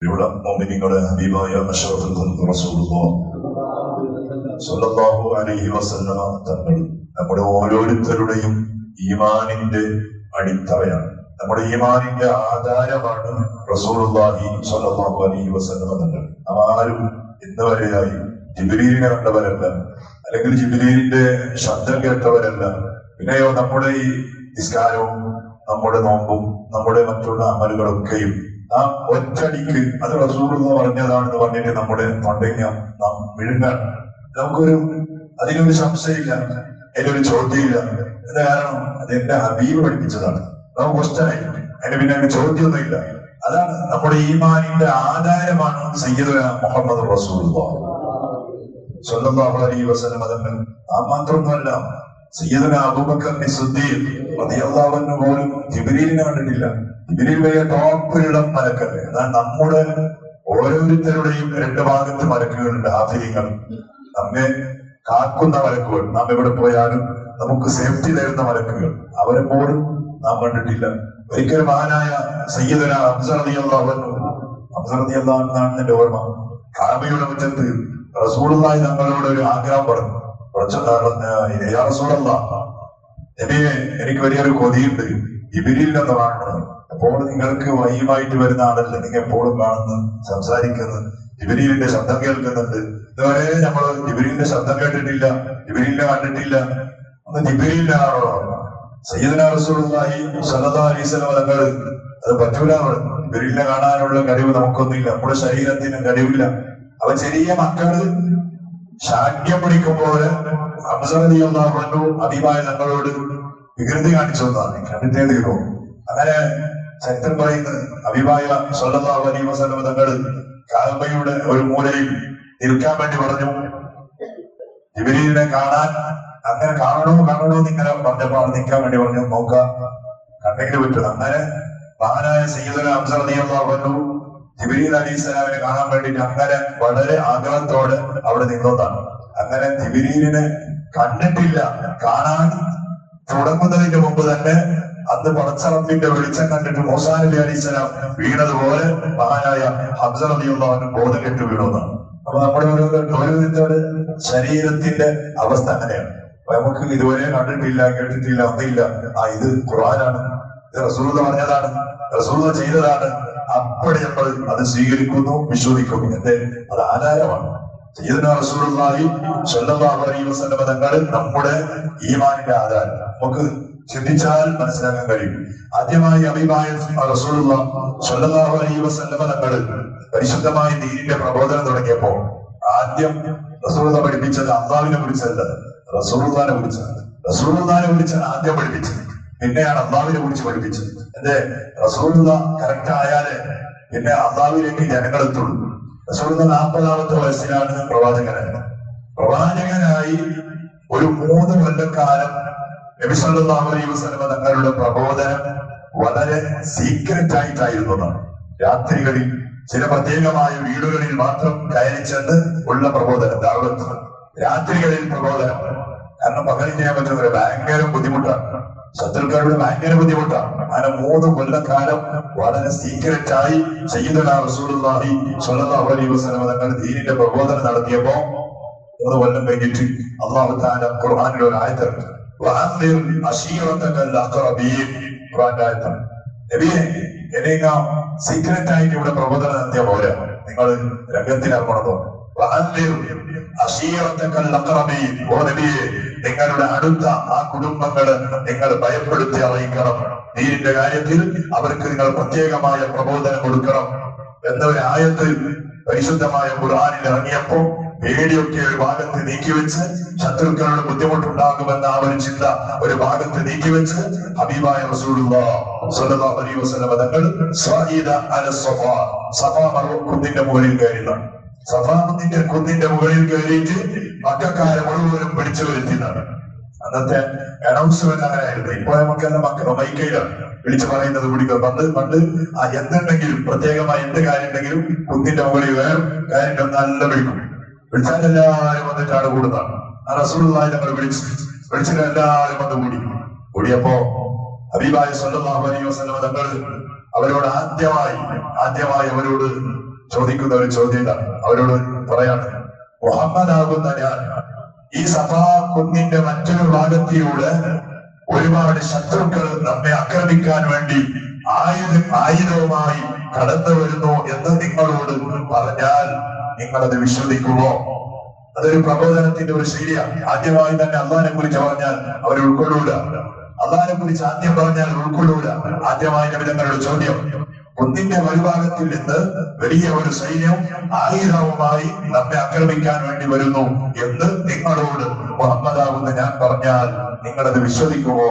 ഇവിടെ മുഅ്മിനീങ്ങളുടെ ഹബീബായ അഷ്റഫുൽ ഖൽഖ് റസൂലുള്ളാഹി സ്വല്ലല്ലാഹു അലൈഹി വസല്ലമ തങ്ങൾ നമ്മുടെ ഓരോരുത്തരുടെയും ഈമാനിന്റെ അടിത്തറയാണ്. നമ്മുടെ ഈമാനിന്റെ ആധാരമാണ് റസൂലുള്ളാഹി സ്വല്ലല്ലാഹു അലൈഹി വസല്ലമ തങ്ങൾ. ആരും ഇന്ന് വരെയായി ജിബ്രീലിനെ കണ്ടവരല്ല, അല്ലെങ്കിൽ ജിബ്രീലിന്റെ ശബ്ദം കേട്ടവരല്ല. പിന്നെയോ നമ്മുടെ ഈ നിസ്കാരവും നമ്മുടെ നോമ്പും നമ്മുടെ മറ്റുള്ള അമലുകളൊക്കെയും ആ ഒറ്റടിക്ക് അത് റസൂലുള്ള പറഞ്ഞതാണെന്ന് പറഞ്ഞിട്ട് നമ്മുടെ തൊണ്ടയ്ക്ക് നാം വിഴുങ്ങാണ്. അതിനൊരു സംശയമില്ല, അതിനൊരു ചോദ്യമില്ല. എന്താ കാരണം? അത് എന്റെ ഹബീബ് പഠിപ്പിച്ചതാണ്. നമുക്ക് ക്വസ്റ്റനായി അതിന് പിന്നെ അതിന് ചോദ്യമൊന്നുമില്ല. അതാണ് നമ്മുടെ ഈമാനിന്റെ ആധാരമാണ് സയ്യിദുനാ മുഹമ്മദ് റസൂലുള്ളാഹി സ്വല്ലല്ലാഹു അലൈഹി വസല്ലം തങ്ങൾ. ആ മാത്രമൊന്നുമല്ല, സയ്യിദുനാ അബൂബക്കർ സിദ്ദീഖ് റളിയല്ലാഹു അൻഹു പോലും ജിബ്രീലിനെ കണ്ടിട്ടില്ല. ജിബ്രീൽ വലിയ ടോപ്പിലുള്ള മലക്കല്ലേ. എന്നാൽ നമ്മുടെ ഓരോരുത്തരുടെയും രണ്ട് ഭാഗത്ത് മലക്കുകളുണ്ട്, ഹാഫിലിങ്ങൾ, നമ്മെ കാക്കുന്ന മലക്കുകൾ. നാം എവിടെ പോയാലും നമുക്ക് സേഫ്റ്റി തരുന്ന മലക്കുകൾ, അവരെ പോലും നാം കണ്ടിട്ടില്ല. ഒരിക്കലും മഹാനായ സയ്യിദുനാ ഹംസ റളിയല്ലാഹു അൻഹു, ഹംസ റളിയല്ലാഹു അൻഹു എന്നാണ് എന്റെ ഓർമ്മ, കഅബയുടെ മുറ്റത്ത് റസൂലുള്ളാഹി തങ്ങളോട് ഒരു ആഗ്രഹം പറഞ്ഞു. യാ റസൂലല്ലാഹ്, എനിക്ക് വലിയൊരു കൊതിയുണ്ട്, ജിബ്രീലിനെ ഒന്ന് കാണണം. അപ്പോൾ നിങ്ങൾക്ക് വഹിയുമായിട്ട് വരുന്ന ആളല്ലേ, നിങ്ങൾ എപ്പോഴും കാണുന്നു, സംസാരിക്കുന്നു, ജിബ്രീലിന്റെ ശബ്ദം കേൾക്കുന്നുണ്ട്. ഇതുവരെ നമ്മൾ ജിബ്രീലിന്റെ ശബ്ദം കേട്ടിട്ടില്ല, ജിബ്രീലിനെ കണ്ടിട്ടില്ല. ഒന്ന് ജിബ്രീലിനെ കാണണം. സയ്യിദുനാ റസൂലുള്ളാഹി സ്വല്ലല്ലാഹു അലൈഹി വസല്ലം തങ്ങൾ അത് പറ്റൂല, ജിബ്രീലിനെ കാണാനുള്ള കഴിവ് നമുക്കൊന്നുമില്ല, നമ്മുടെ ശരീരത്തിന് കഴിവില്ല. അവ ചെറിയ മക്കള് ശാഠ്യം പിടിക്കുമ്പോൾ ഹംസ റളിയല്ലാഹു അൻഹു ഹബീബായ തങ്ങളോട് വികൃതി കാണിച്ചു എന്നാണ് കണ്ടിട്ടേ തീർന്നു. അങ്ങനെ ചരിത്രം പറയുന്നത് ഹബീബായ സ്വല്ലല്ലാഹു അലൈഹി വസല്ലം തങ്ങൾ കഅബയുടെ ഒരു മൂലയിൽ നിൽക്കാൻ വേണ്ടി പറഞ്ഞു. ജിബ്രീലിനെ കാണാൻ അങ്ങനെ കാണണോ എന്നിങ്ങനെ പറഞ്ഞപ്പോൾ നിൽക്കാൻ വേണ്ടി പറഞ്ഞു. നോക്കാം, കണ്ടെങ്കിൽ പറ്റും. അങ്ങനെ മഹാനായ സയ്യിദുനാ ഹംസ റളിയല്ലാഹു അൻഹു ജിബ്രീൽ അലൈഹിസ്സലാമിനെ കാണാൻ വേണ്ടിയിട്ട് അങ്ങനെ വളരെ ആഗ്രഹത്തോടെ അവിടെ നിന്നതാണ്. അങ്ങനെ ജിബ്രീലിനെ കണ്ടിട്ടില്ല. കാണാൻ തുടങ്ങുന്നതിന് മുമ്പ് തന്നെ അന്ന് പടച്ചറപ്പിന്റെ വെളിച്ചം കണ്ടിട്ട് മൂസാ നബി അലൈഹിസ്സലാം വീണതുപോലെ മഹാനായ ഹംസ റളിയല്ലാഹു അൻഹു ബോധം കെട്ട് വീണതാണ്. അപ്പൊ നമ്മുടെ ഓരോരുത്തരുടെ ശരീരത്തിന്റെ അവസ്ഥ അങ്ങനെയാണ്. അപ്പൊ നമുക്ക് ഇതുവരെ കണ്ടിട്ടില്ല, കേട്ടിട്ടില്ല, ഒന്നില്ല. ഇത് ഖുർആനാണ്, ഇത് റസൂലുള്ളാഹി പറഞ്ഞതാണ്, റസൂലുള്ളാഹി ചെയ്തതാണ്. അപ്പടി നമ്മൾ അത് സ്വീകരിക്കുന്നു, വിശ്വസിക്കുന്നു. അത് ആധാരമാണ്. സയ്യിദുനാ റസൂലുള്ളാഹി സ്വല്ലല്ലാഹു അലൈഹി വസല്ലം തങ്ങൾ നമ്മുടെ ഈമാനിന്റെ ആധാരം. നമുക്ക് ചിന്തിച്ചാൽ മനസ്സിലാക്കാൻ കഴിയും. ആദ്യമായി ഹബീബായ റസൂലുള്ളാഹി സ്വല്ലല്ലാഹു അലൈഹി വസല്ലം തങ്ങൾ പരിശുദ്ധമായ ദീനിന്റെ പ്രബോധനം തുടങ്ങിയപ്പോൾ ആദ്യം റസൂലുള്ളാഹി പഠിപ്പിച്ചത് അല്ലാഹുവിനെ കുറിച്ചല്ല, റസൂലുള്ളാഹിനെ കുറിച്ചാണ്. റസൂലുള്ളാഹിനെ കുറിച്ചാണ് ആദ്യം പഠിപ്പിച്ചത്, പിന്നെയാണ് അല്ലാഹുവിനെ കുറിച്ച് പഠിപ്പിച്ചത്. റസൂലുള്ളാഹി കറക്റ്റ് ആയാലേ പിന്നെ അല്ലാഹുവിലേക്ക് ജനങ്ങളെത്തുള്ളൂ. റസൂലുള്ളാഹി 40-ാമത്തെ വയസ്സിലാണ് പ്രവാചകനായി ഒരു 3 കൊല്ലക്കാലം നബി സല്ലല്ലാഹു അലൈഹി വസല്ലം തങ്ങളുടെ പ്രബോധനം വളരെ സീക്രറ്റ് ആയിട്ടായിരുന്നതാണ്. രാത്രികളിൽ ചില പ്രത്യേകമായ വീടുകളിൽ മാത്രം കയറി ചെന്ന് ഉള്ള പ്രബോധനം, ദഅവത്ത്. രാത്രികളിൽ പ്രബോധനം. കാരണം പകൽ ചെയ്യാൻ പറ്റുന്നത് ഭയങ്കര ബുദ്ധിമുട്ടാണ്, ശത്രുക്കളുടെ ഭയങ്കര ബുദ്ധിമുട്ടാണ്. അങ്ങനെ 3 കൊല്ലക്കാലം വളരെ സീക്രറ്റായി സയ്യിദുനാ റസൂലുള്ളാഹി സ്വല്ലല്ലാഹു അലൈഹി വസല്ലം തങ്ങൾ ദീനിന്റെ പ്രബോധനം നടത്തിയപ്പോ 3 കൊല്ലം കഴിഞ്ഞിട്ട് അല്ലാഹു തആല ഖുർആനിൽ ഒരു ആയത്ത് സീക്രറ്റ് ആയിട്ട് ഇവിടെ പ്രബോധനം നടത്തിയ പോലെ നിങ്ങൾ രംഗത്തിലിറങ്ങണതോ. നിങ്ങളുടെ അടുത്ത ആ കുടുംബങ്ങള് നിങ്ങൾ ഭയപ്പെടുത്തി അറിയിക്കണം. ദീനിന്റെ കാര്യത്തിൽ അവർക്ക് നിങ്ങൾ പ്രത്യേകമായ പ്രബോധനം കൊടുക്കണം എന്നൊരു ആയത്ത് പരിശുദ്ധമായ ഖുർആനിൽ ഇറങ്ങിയപ്പോ പേടിയൊക്കെ ഒരു ഭാഗത്ത് നീക്കിവെച്ച്, ശത്രുക്കളുടെ ബുദ്ധിമുട്ടുണ്ടാകുമെന്ന ആ ഒരു ചിന്ത ഒരു ഭാഗത്ത് നീക്കിവെച്ച് ഹബീബായ റസൂലുള്ളാഹി സ്വല്ലല്ലാഹു അലൈഹി വസല്ലം തങ്ങൾ സഫാ കുന്നിന്റെ മുകളിൽ കയറിയതാണ്. സഫാ കുന്നിന്റെ മുകളിൽ കയറിയിട്ട് മക്കക്കാരെ മുഴുവനും പിടിച്ചു വരുത്തിയതാണ്. അന്നത്തെ അനൗൺസ്മെന്റ് അങ്ങനെയായിരുന്നു. ഇപ്പൊ നമുക്കെല്ലാം മൈക്കയിലാണ് വിളിച്ചു പറയുന്നത് പിടിക്കുക. പണ്ട് എന്തുണ്ടെങ്കിലും പ്രത്യേകമായി എന്ത് കാര്യം ഉണ്ടെങ്കിലും കുന്നിന്റെ മുകളിൽ കാര്യങ്ങൾ നല്ല വിളിച്ചാൽ എല്ലാവരും വന്നിട്ടാണ് കൂടുന്നതാണ്. ആ റസൂലുള്ളാഹി തങ്ങൾ വിളിച്ചിട്ട് എല്ലാവരും വന്ന് കൂടിയപ്പോ ഹബീബായ സ്വല്ലല്ലാഹു അലൈഹി വസല്ലം തങ്ങൾ അവരോട് ആദ്യമായി അവരോട് ചോദിക്കുന്ന ഒരു ചോദ്യം ഇതാണ്. അവരോട് പറയാണ്, മുഹമ്മദ് ആകുന്ന ഞാൻ ഈ സഫാ കുന്നിന്റെ മറ്റൊരു ഭാഗത്തിലൂടെ ഒരുപാട് ശത്രുക്കൾ നമ്മെ ആക്രമിക്കാൻ വേണ്ടി ആയുധവുമായി കടന്നു വരുന്നു എന്ന് നിങ്ങളോട് പറഞ്ഞാൽ നിങ്ങളത് വിശ്വസിക്കുമോ? അതൊരു പ്രബോധനത്തിന്റെ ഒരു ശൈലിയാണ്. ആദ്യമായി തന്നെ അള്ളാഹിനെ കുറിച്ച് പറഞ്ഞാൽ അവർ ഉൾക്കൊള്ളൂല. അള്ളാഹിനെ കുറിച്ച് ആദ്യം പറഞ്ഞാൽ ഉൾക്കൊള്ളൂല. ആദ്യമായി നബി തങ്ങളുടെ ചോദ്യം, കുന്നിന്റെ വലുഭാഗത്തിൽ നിന്ന് വലിയ ഒരു സൈന്യം ആയുധവുമായി നമ്മെ ആക്രമിക്കാൻ വേണ്ടി വരുന്നു എന്ന് നിങ്ങളോട് മുഹമ്മദാകുന്ന ഞാൻ പറഞ്ഞാൽ നിങ്ങളത് വിശ്വസിക്കുമോ?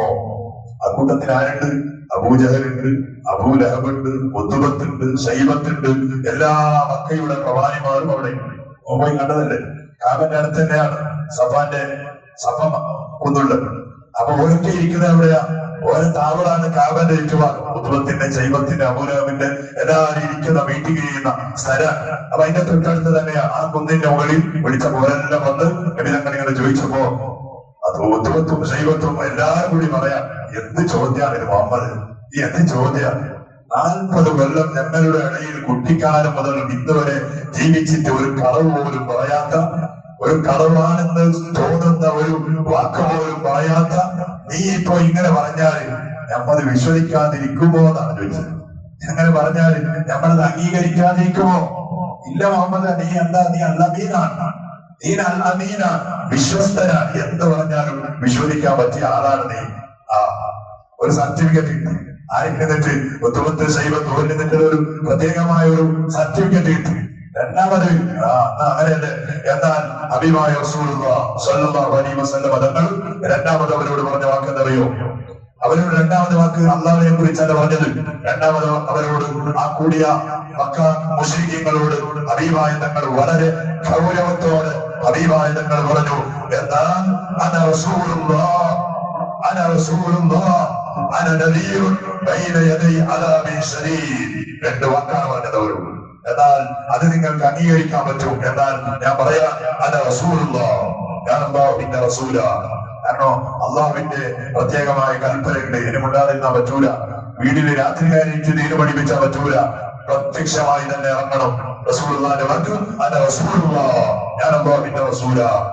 അക്കൂട്ടത്തിൽ ആരുണ്ട്? അബൂജഹലുണ്ട്, അബൂലഹബുണ്ട്, ഉദ്ബത്തുണ്ട്, ശൈബത്തുണ്ട്, എല്ലാ മക്കയുടെ പ്രവാനിമാരും അവിടെ പോയി കണ്ടതല്ലേ? കാബന്റെ അടുത്ത് തന്നെയാണ് സഫ കുന്നുള്ളത്. അപ്പൊ ഓരൊക്കെ ഇരിക്കുന്നത് എവിടെയാ? ഓരോ താവളാണ് കാബന്റെ ചുറ്റുപാട്. ഉദ്ബത്തിന്റെ, ശൈബത്തിന്റെ, അബൂലഹബിന്റെ എല്ലാവരും ഇരിക്കുന്ന മീറ്റിംഗ് ചെയ്യുന്ന സ്ഥലം. അപ്പൊ അതിന്റെ തൊട്ടടുത്ത് തന്നെയാ ആ കുന്നിന്റെ മുകളിൽ വിളിച്ച പോലെല്ലാം വന്ന് നബിതങ്ങൾ ചോദിച്ചപ്പോ അത് ഉദ്ബത്തും ശൈബത്തും എല്ലാവരും കൂടി പറയാം, എന്ത് ചോദ്യാണ് ഇത് മുഹമ്മദ്, ഈ എന്ത് ചോദ്യാണ്? 40 കൊല്ലം ഞങ്ങളുടെ ഇടയിൽ കുട്ടിക്കാലം മുതൽ ഇന്ന് വരെ ജീവിച്ചിട്ട് ഒരു കളവ് പോലും പറയാത്ത, ഒരു കളവാണെന്ന് തോന്നുന്ന ഒരു വാക്ക് പോലും പറയാത്ത നീ ഇപ്പൊ ഇങ്ങനെ പറഞ്ഞാല് നമ്മളത് വിശ്വസിക്കാതിരിക്കുമോ എന്നാണ് ചോദിച്ചത്. അങ്ങനെ പറഞ്ഞാല് നമ്മളത് അംഗീകരിക്കാതിരിക്കുമോ? ഇല്ല മുഹമ്മദ്, നീ എന്താ, നീ അല്ലമീനാണ്, നീ അല്ലമീനാണ്, വിശ്വസ്തനാണ്, എന്ത് പറഞ്ഞാലും വിശ്വസിക്കാൻ പറ്റിയ ആളാണ് നീ. ഒരു സർട്ടിഫിക്കറ്റ് കിട്ടി ആയിരിക്കുന്നിട്ട് ഒത്തുപത്ത് ശൈവത്ത് എന്നിട്ട് ഒരു പ്രത്യേകമായ ഒരു സർട്ടിഫിക്കറ്റ് കിട്ടി. രണ്ടാമത് അങ്ങനെയല്ലേ? എന്നാൽ ഹബീബായ റസൂലുള്ളാഹി സ്വല്ലല്ലാഹു അലൈഹി വസല്ലം തങ്ങൾ രണ്ടാമത് അവരോട് പറഞ്ഞ വാക്ക് എന്തറിയോ? അവരോട് രണ്ടാമത് വാക്ക് അള്ളാഹുവിനെ കുറിച്ചാണ് പറഞ്ഞത്. രണ്ടാമത് അവരോട് ആ കൂടിയ മക്ക മുശ്രിക്കീങ്ങളോട് ഹബീബായ തങ്ങൾ വളരെ ഗൗരവത്തോടെ ഹബീബായ തങ്ങൾ പറഞ്ഞു, എന്നാൽ അന റസൂലുള്ളാഹ്, അന റസൂലുള്ളാഹ്, അന നദീറുൻ ബൈന യദൈ അദാബിൻ ശദീദ്. രണ്ട് വാക്കാണ് പറഞ്ഞത് അവരോട്. എന്നാൽ അത് നിങ്ങൾക്ക് അംഗീകരിക്കാൻ പറ്റും. എന്നാൽ ഞാൻ പറയാം, അന റസൂലുള്ളാഹ്, ഞാൻ അല്ലാഹുവിന്റെ റസൂലാണ്. കാരണം അള്ളാഹുവിന്റെ പ്രത്യേകമായ കൽപ്പനയുണ്ട്. ഇതിനുമുണ്ടാതിരുന്നാൻ പറ്റൂല. വീടിന് രാത്രി കയറിയിട്ട് ഇതിന് പഠിപ്പിച്ചാൽ പറ്റൂല. പ്രത്യക്ഷമായി തന്നെ ഇറങ്ങണം. റസൂലുള്ളാഹിന്റെ വാക്ക് അന റസൂലുള്ളാഹ്, ഞാൻ അല്ലാഹുവിന്റെ റസൂലാണ്.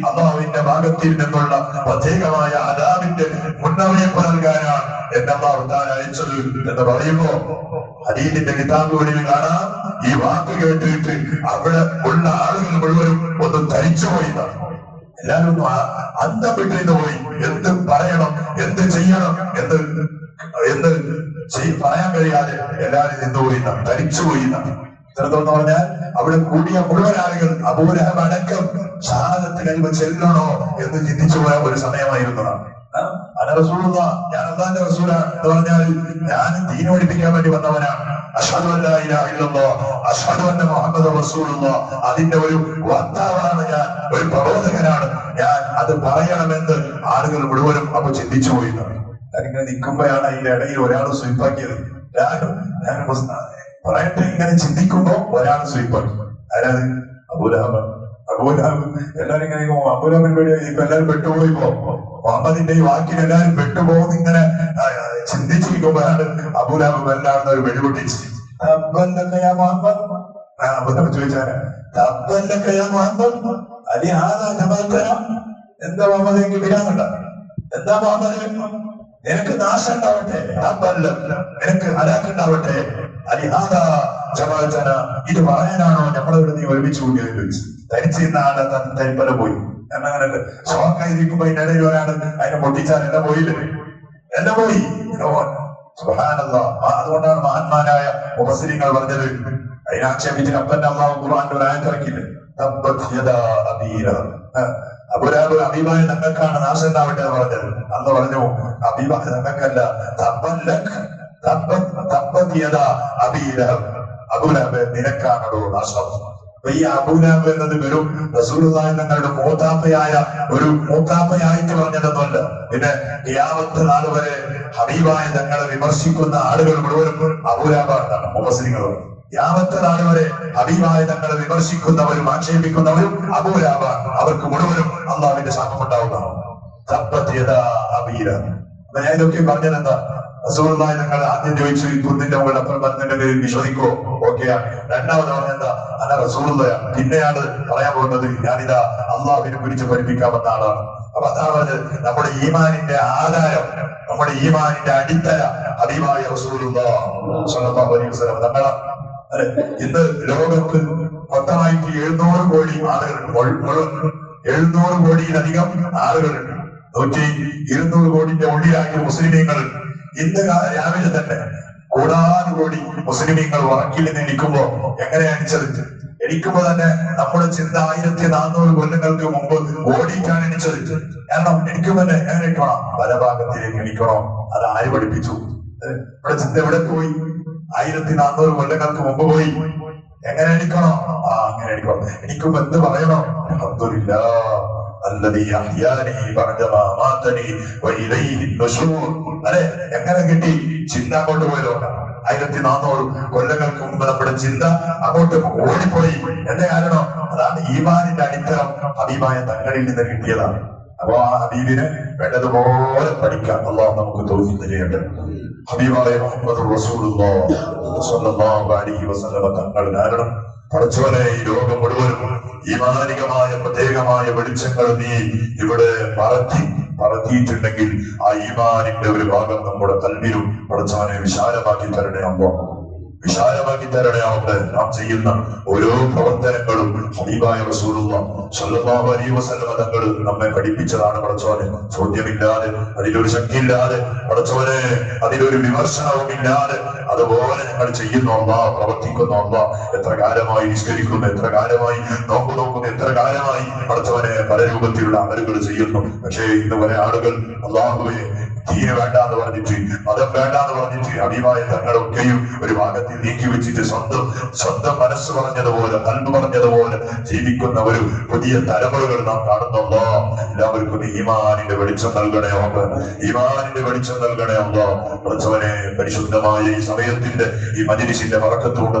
അള്ളാഹുവിന്റെ ഭാഗത്തിൽ നിന്നുള്ള പ്രത്യേകമായ അദാബിന്റെ മുന്നറിയിപ്പ് നൽകാനാണ് എന്നെ അല്ലാഹു തആല അയച്ചത് എന്ന് പറയുമ്പോ ഹദീസിന്റെ കിതാബുകളിൽ കാണാം, ഈ വാക്ക് കേട്ടിട്ട് അവിടെ ഉള്ള ആളുകൾ മുഴുവനും ഒന്ന് ധരിച്ചുപോയി. എല്ലാവരും ഒന്ന് അന്തം വിട്ടിരുന്നു പോയി. എന്ത് പറയണം, എന്ത് ചെയ്യണം എന്ന് പറയാൻ കഴിയാതെ എല്ലാവരും നിന്നുപോയി, ധരിച്ചുപോയി. ഇത്രത്തോളം പറഞ്ഞാൽ അവിടെ കൂടിയ മുഴുവൻ ആളുകൾ അബൂലഹബ് അടക്കം ഷഹാദത്ത് കലിമ ചെല്ലണോ എന്ന് ചിന്തിച്ചു പോയ ഒരു സമയമായിരുന്നതാണ്. അന റസൂലുള്ളാഹ്, ഞാൻ അല്ലാഹുവിന്റെ റസൂലാണ് എന്ന് പറഞ്ഞാൽ ഞാൻ ദീൻ പഠിപ്പിക്കാൻ വേണ്ടി വന്നവനാണ്. അശ്ഹദു അല്ലാ ഇലാഹ ഇല്ലല്ലാഹ്, അശ്ഹദു അന്ന മുഹമ്മദൻ റസൂലുള്ളാഹ്, അതിന്റെ ഒരു വക്താവാണ് ഞാൻ, ഒരു പ്രബോധകനാണ് ഞാൻ. അത് പറയണമെന്ന് ആളുകൾ മുഴുവനും അപ്പൊ ചിന്തിച്ചു പോയിരുന്നത്. ഞാനിങ്ങനെ നിൽക്കുമ്പോഴാണ് അതിന്റെ ഇടയിൽ ഒരാൾ സ്വീപ്പാക്കിയത്. ഞാൻ പറയട്ടെ, ഇങ്ങനെ ചിന്തിക്കുമ്പോ ഒരാൾ സ്വീപ്പാക്കി. ആരാത്? അബൂലഹബ്. അബൂലഹബ് എല്ലാരും ഇങ്ങനെ അബൂലഹബിന് വേണ്ടി ഇപ്പൊ എല്ലാരും പെട്ടുപോയിപ്പോ മുഹമ്മദിന്റെ ഈ വാക്കിൽ എല്ലാരും പെട്ടുപോകുന്ന ഇങ്ങനെ ചിന്തിച്ചിരിക്കുമ്പോഴാണ് അബൂലഹബ് എല്ലാവരും ഒരു വെടിപൊട്ടിച്ച് ചോദിച്ചാല് എന്താ മുഹമ്മദ് എനിക്ക് വിരാനുണ്ട? എന്താ മുഹമ്മദ് നിനക്ക് നാശം ഉണ്ടാവട്ടെ, നിനക്ക് ഹലാക്കുണ്ടാവട്ടെ. ഇത് പറയാനാണോ നമ്മളിവിടെ നീ ഒരുമിച്ച് കൂടിയത് ചോദിച്ചു. ധരിച്ചിരുന്ന ആളെ തരിപ്പല പോയി. കാരണം അങ്ങനല്ല, ഷോക്കായിരിക്കുമ്പോ ഇതിന്റെ ഇടയിൽ ഒരാള് അതിനെ പൊട്ടിച്ചാൽ എല്ലാം പോയില്ലേ, എല്ലാം പോയി. സുബ്ഹാനല്ലാഹ്. അതുകൊണ്ടാണ് മഹാന്മാരായ മുഫസ്സിരീങ്ങൾ പറഞ്ഞത്, അതിനാക്ഷേപിച്ചിട്ട് അപ്പന്റെ അല്ലാഹു ഖുർആനിൽ ഒരു ആയത്ത് ഇറക്കിയില്ലേ, അബൂലഹബ് ഹബീബായ തങ്ങൾക്കാണ് നാശം ഉണ്ടാവട്ടെ എന്ന് പറഞ്ഞത്. അന്ന് പറഞ്ഞു ഹബീബായ തങ്ങൾക്കല്ല, അബൂലഹബ് നിനക്കാണോ നാശം. ഈ അബൂലഹബ് എന്നത് വെറും റസൂലുള്ളാഹി തങ്ങളുടെ മൂത്താപ്പയായിട്ട് പറഞ്ഞതൊന്നുമല്ല. പിന്നെ ഖിയാമത്ത് നാൾ വരെ ഹബീബായ തങ്ങളെ വിമർശിക്കുന്ന ആളുകൾ മുഴുവനും അബൂലഹബാണ് മുഫസ്സിരീങ്ങൾ. ഖിയാമത്ത് നാൾ വരെ ഹബീബായ തങ്ങളെ വിമർശിക്കുന്നവരും ആക്ഷേപിക്കുന്നവരും അബൂലഹബാണ്. അവർക്ക് മുഴുവനും അള്ളാഹുവിന്റെ ശാപം ഉണ്ടാവുന്നതാണ്. ഞാൻ ഇതൊക്കെ പറഞ്ഞത് എന്താ? റസൂലുള്ളാഹി തങ്ങൾ ആദ്യം ചോദിച്ചു, ഈ കുന്നിന്റെ മുകളിൽ അപ്പുറം പറഞ്ഞിട്ടുണ്ടെങ്കിൽ വിശ്വസിക്കോ? ഓക്കെയാണ്. രണ്ടാമത് പറഞ്ഞെന്താ, അല്ല റസൂലുള്ളാഹിയാണ്. പിന്നെയാണ് പറയാൻ പോകുന്നത്, ഞാനിതാ അള്ളാഹുവിനെ കുറിച്ച് പഠിപ്പിക്കാൻ വന്ന ആളാണ്. അപ്പൊ അതാണ് നമ്മുടെ ഈമാനിന്റെ ആധാരം, നമ്മുടെ ഈമാനിന്റെ അടിത്തറ ഹബീബായ റസൂലുള്ളാഹി സ്വല്ലല്ലാഹു അലൈഹി വസല്ലം തങ്ങളാണ്. അല്ലെ, ഇന്ന് ലോകത്ത് മൊത്തമായിട്ട് 700 കോടി ആളുകളുണ്ട്. 700 കോടിയിലധികം ആളുകളുണ്ട്. 200 കോടിന്റെ ഉള്ളിലാക്കിയ മുസ്ലിമീങ്ങൾ ഇന്ന് രാവിലെ തന്നെ കോടാനുകോടി മുസ്ലിമീങ്ങൾ ഉറക്കിൽ നിന്ന് എണിക്കുമ്പോ എങ്ങനെയാണ് എണിച്ചത്? എണിക്കുമ്പോ തന്നെ നമ്മുടെ ചിന്ത 1400 കൊല്ലങ്ങൾക്ക് മുമ്പ് ഓടിയിട്ടാണ് എണിച്ചത്. കാരണം എണിക്കുമ്പോ എങ്ങനെ എണിക്കണം? പല ഭാഗത്തിലേക്ക് എണിക്കണോ? അത് ആര് പഠിപ്പിച്ചു? നമ്മുടെ ചിന്ത എവിടെ പോയി? 1400 കൊല്ലങ്ങൾക്ക് മുമ്പ് പോയി. എങ്ങനെ എണിക്കണോ? അങ്ങനെ എണിക്കണം. എനിക്കും എന്ത് പറയണോ? അൽഹംദുലില്ലാഹ് അല്ലദീ അഹ്യാനി ബഅദമാ മാതനി വഇലൈഹി നുശൂർ. അല്ലെ, എങ്ങനെ കിട്ടി? ചിന്ത അങ്ങോട്ട് പോയതുകൊണ്ടാണ്. 1400 കൊല്ലങ്ങൾക്ക് മുമ്പ് നമ്മുടെ ചിന്ത അങ്ങോട്ട് ഓടിപ്പോയി. എന്താ കാരണം? അതാണ് ഈമാനിന്റെ അടിത്തറം ഹബീബായ തങ്ങളിൽ നിന്ന് കിട്ടിയതാണ്. അപ്പൊ ആ ഹബീബിനെ വേണ്ടതുപോലെ പഠിക്കാൻ അല്ലാഹു നമുക്ക് തൗഫീഖ് ചെയ്യട്ടെ. ഹബീബായ മുഹമ്മദ് റസൂലുള്ളാഹി സ്വല്ലല്ലാഹു അലൈഹി വസല്ലം തങ്ങൾ കാരണം പടച്ചോനെ, ഈ ലോകം മുഴുവനും ഈമാനികമായ പ്രത്യേകമായ വെളിച്ചങ്ങൾ നീ ഇവിടെ പറത്തിയിട്ടുണ്ടെങ്കിൽ ആ ഈമാനിന്റെ ഒരു ഭാഗം നമ്മുടെ കൽവിലും പടച്ചോനെ വിശാലമാക്കി തരണേ അല്ലാഹ്. വിശാലമാക്കി തരണേ അല്ലാഹ്. നാം ചെയ്യുന്ന ഓരോ പ്രവർത്തനങ്ങളും ഹബീബായ റസൂലുള്ളാഹി സ്വല്ലല്ലാഹു അലൈഹി വസല്ലം തങ്ങൾ നമ്മെ പഠിപ്പിച്ചതാണ് പടച്ചോനെ. ചോദ്യമില്ലാതെ, അതിലൊരു ശക്തിയില്ലാതെ പടച്ചോനെ, അതിലൊരു വിമർശനവും ഇല്ലാതെ അതുപോലെ ഞങ്ങൾ ചെയ്യുന്നു അല്ലാഹ്, പ്രവർത്തിക്കുന്നു അല്ലാഹ്. എത്ര കാലമായി നിസ്കരിക്കുന്നു, എത്ര കാലമായി നോമ്പ് നോക്കുന്നു, എത്ര കാലമായി പടച്ചോനെ പല രൂപത്തിലുള്ള അമലുകൾ ചെയ്യുന്നു. പക്ഷേ ഇന്ന് പല ആളുകൾ അല്ലാഹുവേ ദീന് വേണ്ടാന്ന് പറഞ്ഞിട്ട്, മതം വേണ്ടാന്ന് പറഞ്ഞിട്ട് ഹബീബായ തങ്ങളൊക്കെയും ഒരു ഭാഗത്തിൽ നീക്കി വെച്ചിട്ട് സ്വന്തം മനസ്സ് പറഞ്ഞതുപോലെ, കൽബ് പറഞ്ഞതുപോലെ ജീവിക്കുന്ന ഒരു പുതിയ തലമുറകൾ നാം കാണുന്നുണ്ടോ? എല്ലാവർക്കും ഈമാനിന്റെ വെളിച്ചം നൽകണേ അല്ലാഹ്. ഈമാനിന്റെ വെളിച്ചം നൽകണേ അല്ലാഹ്. പടച്ചവനെ, പരിശുദ്ധമായ ഈ സമയത്തിന്റെ ഈ മജ്‌ലിസിന്റെ ബറക്കത്തുകൊണ്ട്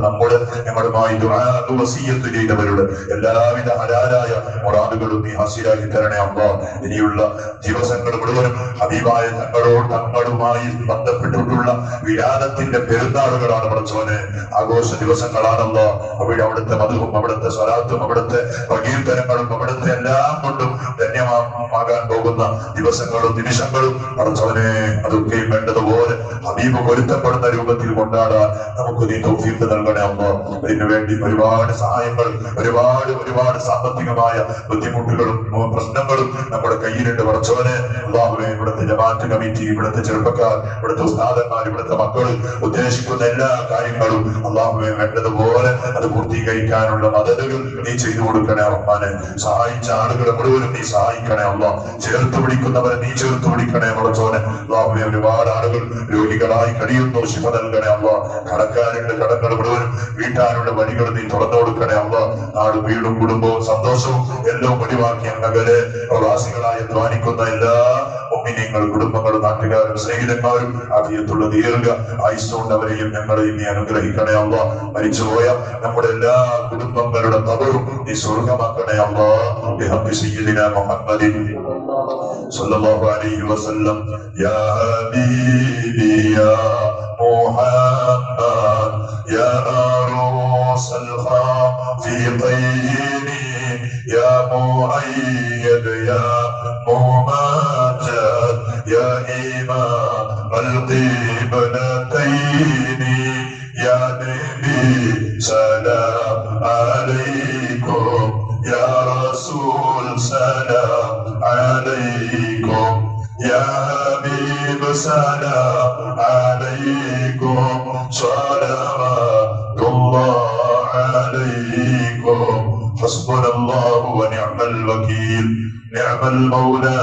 ഞങ്ങളുമായി ദുആ വസിയ്യത്ത് ചെയ്തവരുടെ എല്ലാവിധ ഹലാലായ മുറാദുകളും നീ ഹാസിലാക്കി തരണേ അല്ലാഹ്. ഇനിയുള്ള ദിവസങ്ങൾ മുഴുവനും ഹബീബായ തങ്ങളുമായി ബന്ധപ്പെട്ടിട്ടുള്ള വിലാദത്തിന്റെ പെരുന്നാളുകളാണ് പടച്ചവനെ, ആഘോഷ ദിവസങ്ങളാണല്ലോ. അവിടുത്തെ മധുവും അവിടുത്തെ സ്വലാത്തും അവിടുത്തെ പ്രകീർത്തനങ്ങളും അവിടുത്തെ എല്ലാം കൊണ്ടും ധന്യമാകാൻ പോകുന്ന ദിവസങ്ങളും നിമിഷങ്ങളും പടച്ചവനെ, അതൊക്കെയും വേണ്ടതുപോലെ ഹബീബ് പൊരുത്തപ്പെടുന്ന രൂപത്തിൽ കൊണ്ടാടാൻ നമുക്ക് നീ തൗഫീഖ് നൽകണേ അല്ലാഹ്. അതിനുവേണ്ടി ഒരുപാട് സഹായങ്ങൾ, ഒരുപാട് സാമ്പത്തികമായ ബുദ്ധിമുട്ടുകളും പ്രശ്നങ്ങളും നമ്മുടെ കയ്യിലുണ്ട് പടച്ചവനെ. അല്ലാഹുവേ, ഇവിടുത്തെ ജമാഅത്ത് കമ്മിറ്റി, ഇവിടുത്തെ ചെറുപ്പക്കാർ, ഇവിടുത്തെ ഉസ്താദന്മാർ, ഇവിടുത്തെ മക്കൾ ഉദ്ദേശിക്കുന്ന എല്ലാ കാര്യങ്ങളും അല്ലാഹുവേ വേണ്ടതുപോലെ അത് പൂർത്തീകരിക്കാനുള്ള മദതുകൾ നീ ചെയ്തു കൊടുക്കണേ റഹ്മാനെ. സഹായിച്ച ആളുകളെ മുഴുവനും നീ സഹായിക്കണേ അല്ലാഹ്. ചേർത്ത് പിടിക്കുന്നവരെ നീ ചേർത്ത് പിടിക്കണേ പടച്ചോനെ. അല്ലാഹുവേ, ഒരുപാട് ആളുകൾ രോഗികളായി കഴിയുന്നു, ശിഫ നൽകണേ അല്ലാഹ്. കടക്കാരുടെ കടങ്ങൾ മുഴുവനും വീട്ടാനുള്ള വഴികൾ നീ തുറന്നു കൊടുക്കണേ അല്ലാഹ്. നാടും വീടും കുടുംബവും സന്തോഷവും എല്ലാം ഒഴിവാക്കി അങ്ങകലെ പ്രവാസികളായി ധ്വാനിക്കുന്ന എല്ലാ മുഅ്മിനീങ്ങൾ, കുടുംബങ്ങളും, നാട്ടുകാരും, സ്നേഹിതന്മാരും ആഫിയത്തുള്ള ദീർഘ ആയുസ്സുകൊണ്ട് അവരെയും ഞങ്ങളെയും നീ അനുഗ്രഹിക്കണേ അല്ലാഹ്. മരിച്ചുപോയ നമ്മുടെ എല്ലാ കുടുംബങ്ങളുടെ ഖബറും നീ സ്വർഗ്ഗമാക്കണേ അല്ലാഹ്. ബിഹഖി സയ്യിദിനാ മുഹമ്മദിൻ സ്വല്ലല്ലാഹു അലൈഹി വസല്ലം. യാ ഹബീബി യാ മുഹമ്മദ് യാ അറൂസൽ ഖാഫിഖീൻ യാ മുഅയ്യദ് യാ ممجد يا إمام القبلتين يا نبي سلام عليكم يا رسول سلام عليكم يا حبيب سلام عليكم صلوات الله عليكم. حسبنا الله ونعم الوكيل، نعم المولى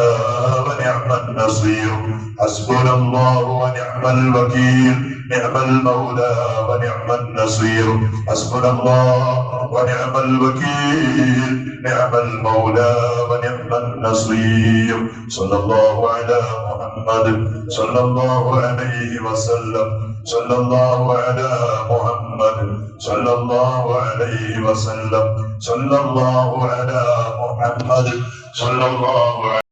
ونعم النصير. حسبنا الله ونعم الوكيل، نعم المولى ونعم النصير. حسبنا الله ونعم الوكيل، نعم المولى ونعم النصير. صلى الله على محمد صلى الله عليه وسلم. صلى الله على محمد صلى الله عليه وسلم. صلى الله على محمد صلى الله عليه